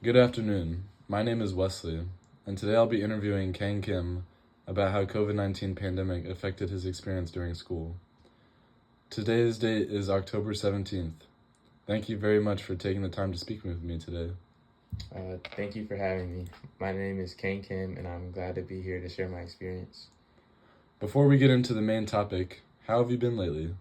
Good afternoon. My name is Wesley, and today I'll be interviewing Khang Kim about how COVID-19 pandemic affected his experience during school. Today's date is October 17th. Thank you very much for taking the time to speak with me today. Thank you for having me. My name is Khang Kim, and I'm glad to be here to share my experience. Before we get into the main topic, how have you been lately?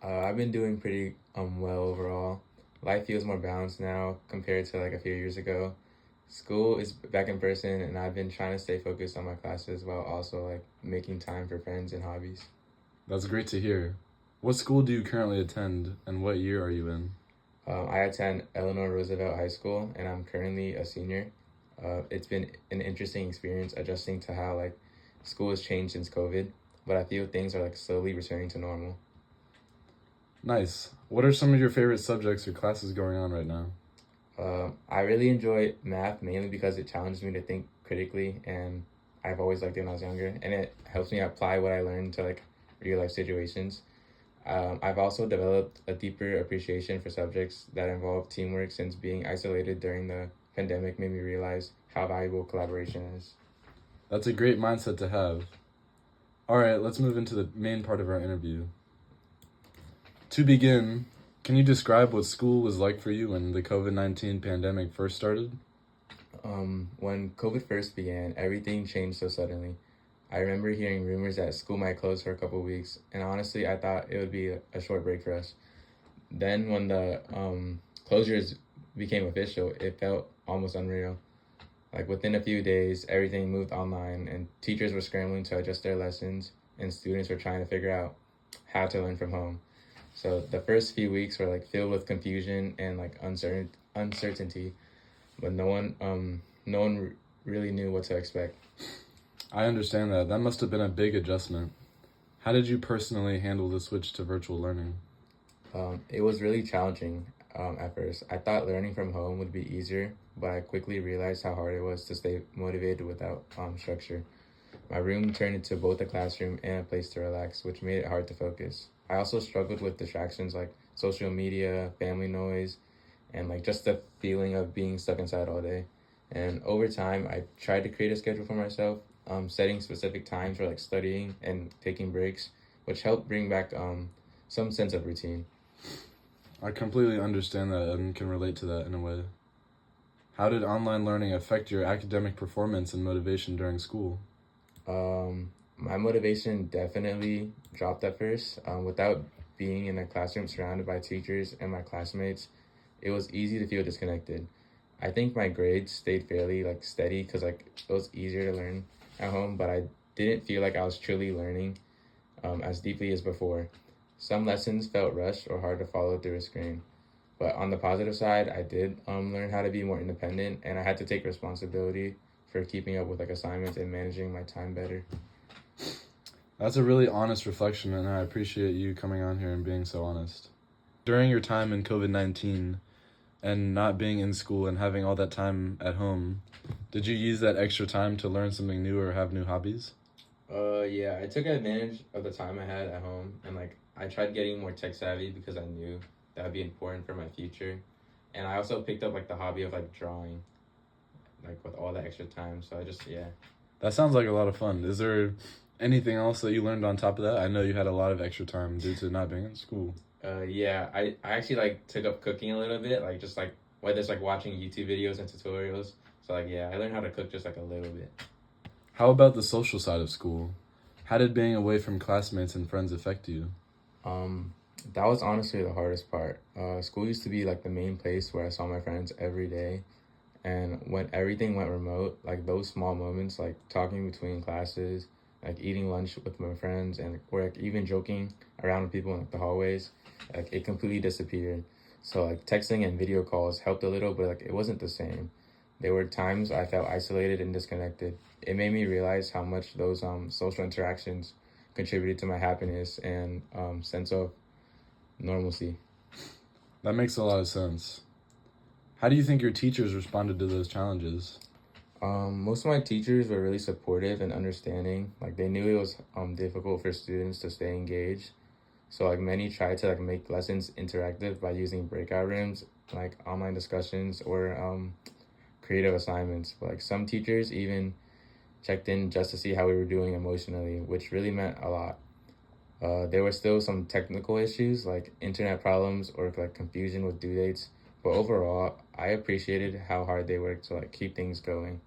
I've been doing pretty well overall. Life feels more balanced now compared to like a few years ago. School is back in person, and I've been trying to stay focused on my classes while also like making time for friends and hobbies. That's great to hear. What school do you currently attend, and what year are you in? I attend Eleanor Roosevelt High School, and I'm currently a senior. It's been an interesting experience adjusting to how like school has changed since COVID, but I feel things are like slowly returning to normal. Nice. What are some of your favorite subjects or classes going on right now? I really enjoy math mainly because it challenges me to think critically, and I've always liked it when I was younger, and it helps me apply what I learned to like real life situations. I've also developed a deeper appreciation for subjects that involve teamwork since being isolated during the pandemic made me realize how valuable collaboration is. That's a great mindset to have. Alright, let's move into the main part of our interview. To begin, can you describe what school was like for you when the COVID-19 pandemic first started? When COVID first began, everything changed so suddenly. I remember hearing rumors that school might close for a couple weeks, and honestly, I thought it would be a short break for us. Then, when the closures became official, it felt almost unreal. Like within a few days, everything moved online, and teachers were scrambling to adjust their lessons, and students were trying to figure out how to learn from home. So the first few weeks were like filled with confusion and like uncertainty, but no one really knew what to expect. I understand that. That must have been a big adjustment. How did you personally handle the switch to virtual learning? It was really challenging at first. I thought learning from home would be easier, but I quickly realized how hard it was to stay motivated without structure. My room turned into both a classroom and a place to relax, which made it hard to focus. I also struggled with distractions like social media, family noise, and like just the feeling of being stuck inside all day. And over time, I tried to create a schedule for myself, setting specific times for like studying and taking breaks, which helped bring back some sense of routine. I completely understand that and can relate to that in a way. How did online learning affect your academic performance and motivation during school? My motivation definitely dropped at first. Without being in a classroom surrounded by teachers and my classmates, it was easy to feel disconnected. I think my grades stayed fairly like steady because like it was easier to learn at home, but I didn't feel like I was truly learning as deeply as before. Some lessons felt rushed or hard to follow through a screen. But on the positive side, I did learn how to be more independent, and I had to take responsibility for keeping up with like assignments and managing my time better. That's a really honest reflection, and I appreciate you coming on here and being so honest. During your time in COVID-19 and not being in school and having all that time at home, did you use that extra time to learn something new or have new hobbies? Yeah, I took advantage of the time I had at home, and like I tried getting more tech savvy because I knew that would be important for my future. And I also picked up like the hobby of like drawing, like with all the extra time. So I just yeah. That sounds like a lot of fun. Is there anything else that you learned on top of that? I know you had a lot of extra time due to not being in school. Yeah, I actually like took up cooking a little bit, like just like whether it's like watching YouTube videos and tutorials. So like yeah, I learned how to cook just like a little bit. How about the social side of school? How did being away from classmates and friends affect you? Um, that was honestly the hardest part. School used to be like the main place where I saw my friends every day, and when everything went remote, like those small moments, like talking between classes, like eating lunch with my friends, and or like even joking around with people in like the hallways, like it completely disappeared. So like texting and video calls helped a little, but like it wasn't the same. There were times I felt isolated and disconnected. It made me realize how much those social interactions contributed to my happiness and sense of normalcy. That makes a lot of sense. How do you think your teachers responded to those challenges? Most of my teachers were really supportive and understanding. Like they knew it was difficult for students to stay engaged. So like many tried to like make lessons interactive by using breakout rooms like online discussions or creative assignments. But like some teachers even checked in just to see how we were doing emotionally, which really meant a lot. There were still some technical issues like internet problems or like confusion with due dates, but overall, I appreciated how hard they worked to like keep things going.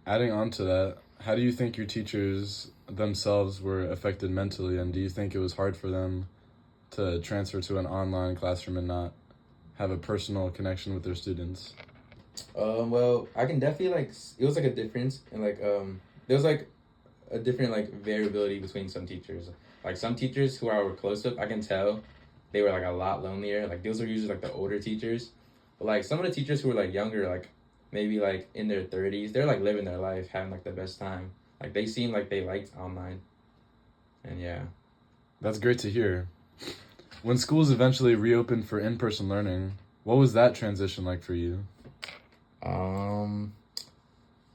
Adding on to that, how do you think your teachers themselves were affected mentally, and do you think it was hard for them to transfer to an online classroom and not have a personal connection with their students? Well, I can definitely it was like a difference and there was like a different like variability between some teachers. Like some teachers who I were close with, I can tell they were like a lot lonelier. Like those are usually like the older teachers. But like some of the teachers who were like younger, like maybe like in their 30s, they're like living their life, having like the best time. Like they seemed like they liked online. And yeah. That's great to hear. When schools eventually reopened for in-person learning, what was that transition like for you? Um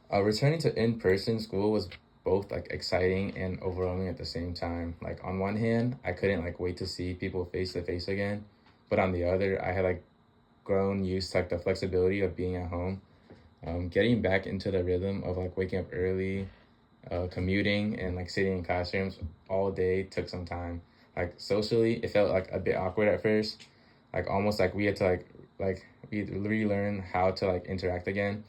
Returning to in-person school was both like exciting and overwhelming at the same time. Like on one hand, I couldn't like wait to see people face to face again, but on the other, I had like grown used to like the flexibility of being at home. Getting back into the rhythm of like waking up early, commuting, and like sitting in classrooms all day took some time. Like socially, it felt like a bit awkward at first, like almost like we had to we had to relearn how to like interact again.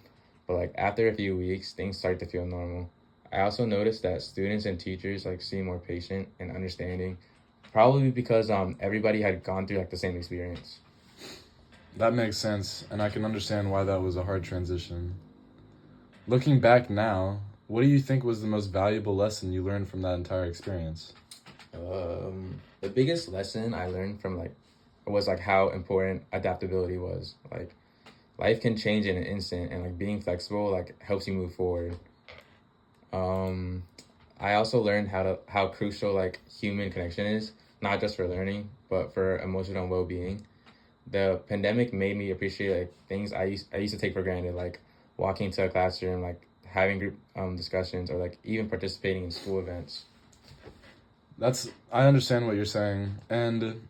But like after a few weeks, things started to feel normal. I also noticed that students and teachers like seem more patient and understanding, probably because everybody had gone through like the same experience. That makes sense, and I can understand why that was a hard transition. Looking back now, what do you think was the most valuable lesson you learned from that entire experience? The biggest lesson I learned from like was like how important adaptability was. Like life can change in an instant, and like being flexible like helps you move forward. Um, I also learned how crucial like human connection is, not just for learning, but for emotional well being. The pandemic made me appreciate like things I used to take for granted, like walking to a classroom, like having group discussions, or like even participating in school events. I understand what you're saying, and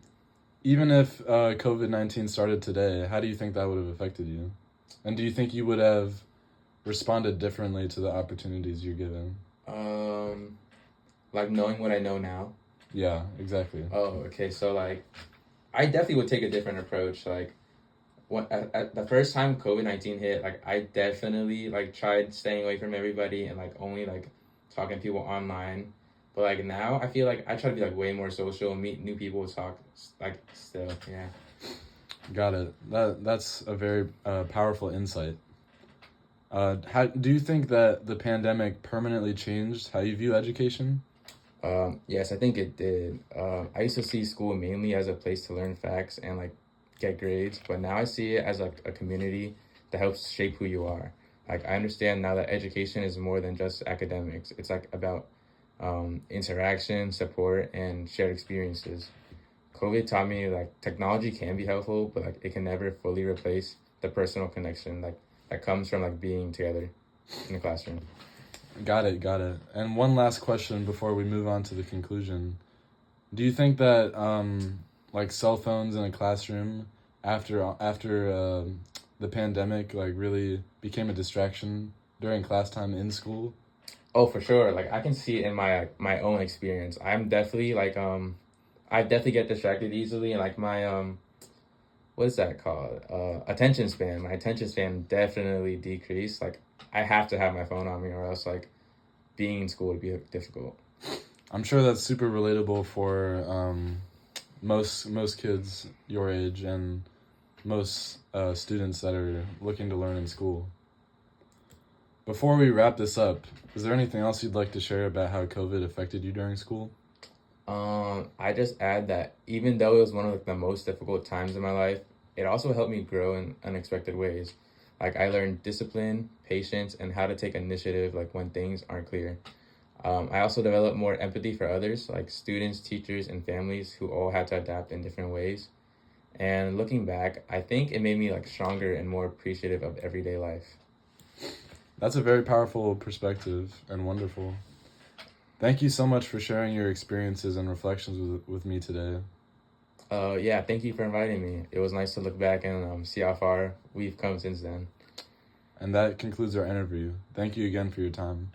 even if COVID-19 started today, how do you think that would have affected you? And do you think you would have responded differently to the opportunities you're given? Um, like knowing what I know now. Yeah, exactly. Oh, okay. So like, I definitely would take a different approach. Like, at the first time COVID-19 hit, like I definitely like tried staying away from everybody and like only like talking to people online. But like now, I feel like I try to be like way more social, meet new people, talk like still, yeah. Got it. That's a very powerful insight. How do you think that the pandemic permanently changed how you view education? Yes, I think it did. I used to see school mainly as a place to learn facts and like get grades, but now I see it as like a community that helps shape who you are. Like I understand now that education is more than just academics. It's like about interaction, support, and shared experiences. COVID taught me like technology can be helpful, but like it can never fully replace the personal connection like that comes from like being together in the classroom. Got it, got it. And one last question before we move on to the conclusion. Do you think that like cell phones in a classroom after the pandemic like really became a distraction during class time in school? Oh, for sure. Like I can see it in my own experience. I definitely get distracted easily, and like my what is that called? Attention span. My attention span definitely decreased. Like I have to have my phone on me, or else like being in school would be difficult. I'm sure that's super relatable for most kids your age and most students that are looking to learn in school. Before we wrap this up, is there anything else you'd like to share about how COVID affected you during school? I just add that even though it was one of like, the most difficult times in my life, it also helped me grow in unexpected ways. Like I learned discipline, patience, and how to take initiative like when things aren't clear. I also developed more empathy for others, like students, teachers, and families who all had to adapt in different ways. And looking back, I think it made me like stronger and more appreciative of everyday life. That's a very powerful perspective and wonderful. Thank you so much for sharing your experiences and reflections with me today. Yeah, thank you for inviting me. It was nice to look back and see how far we've come since then. And that concludes our interview. Thank you again for your time.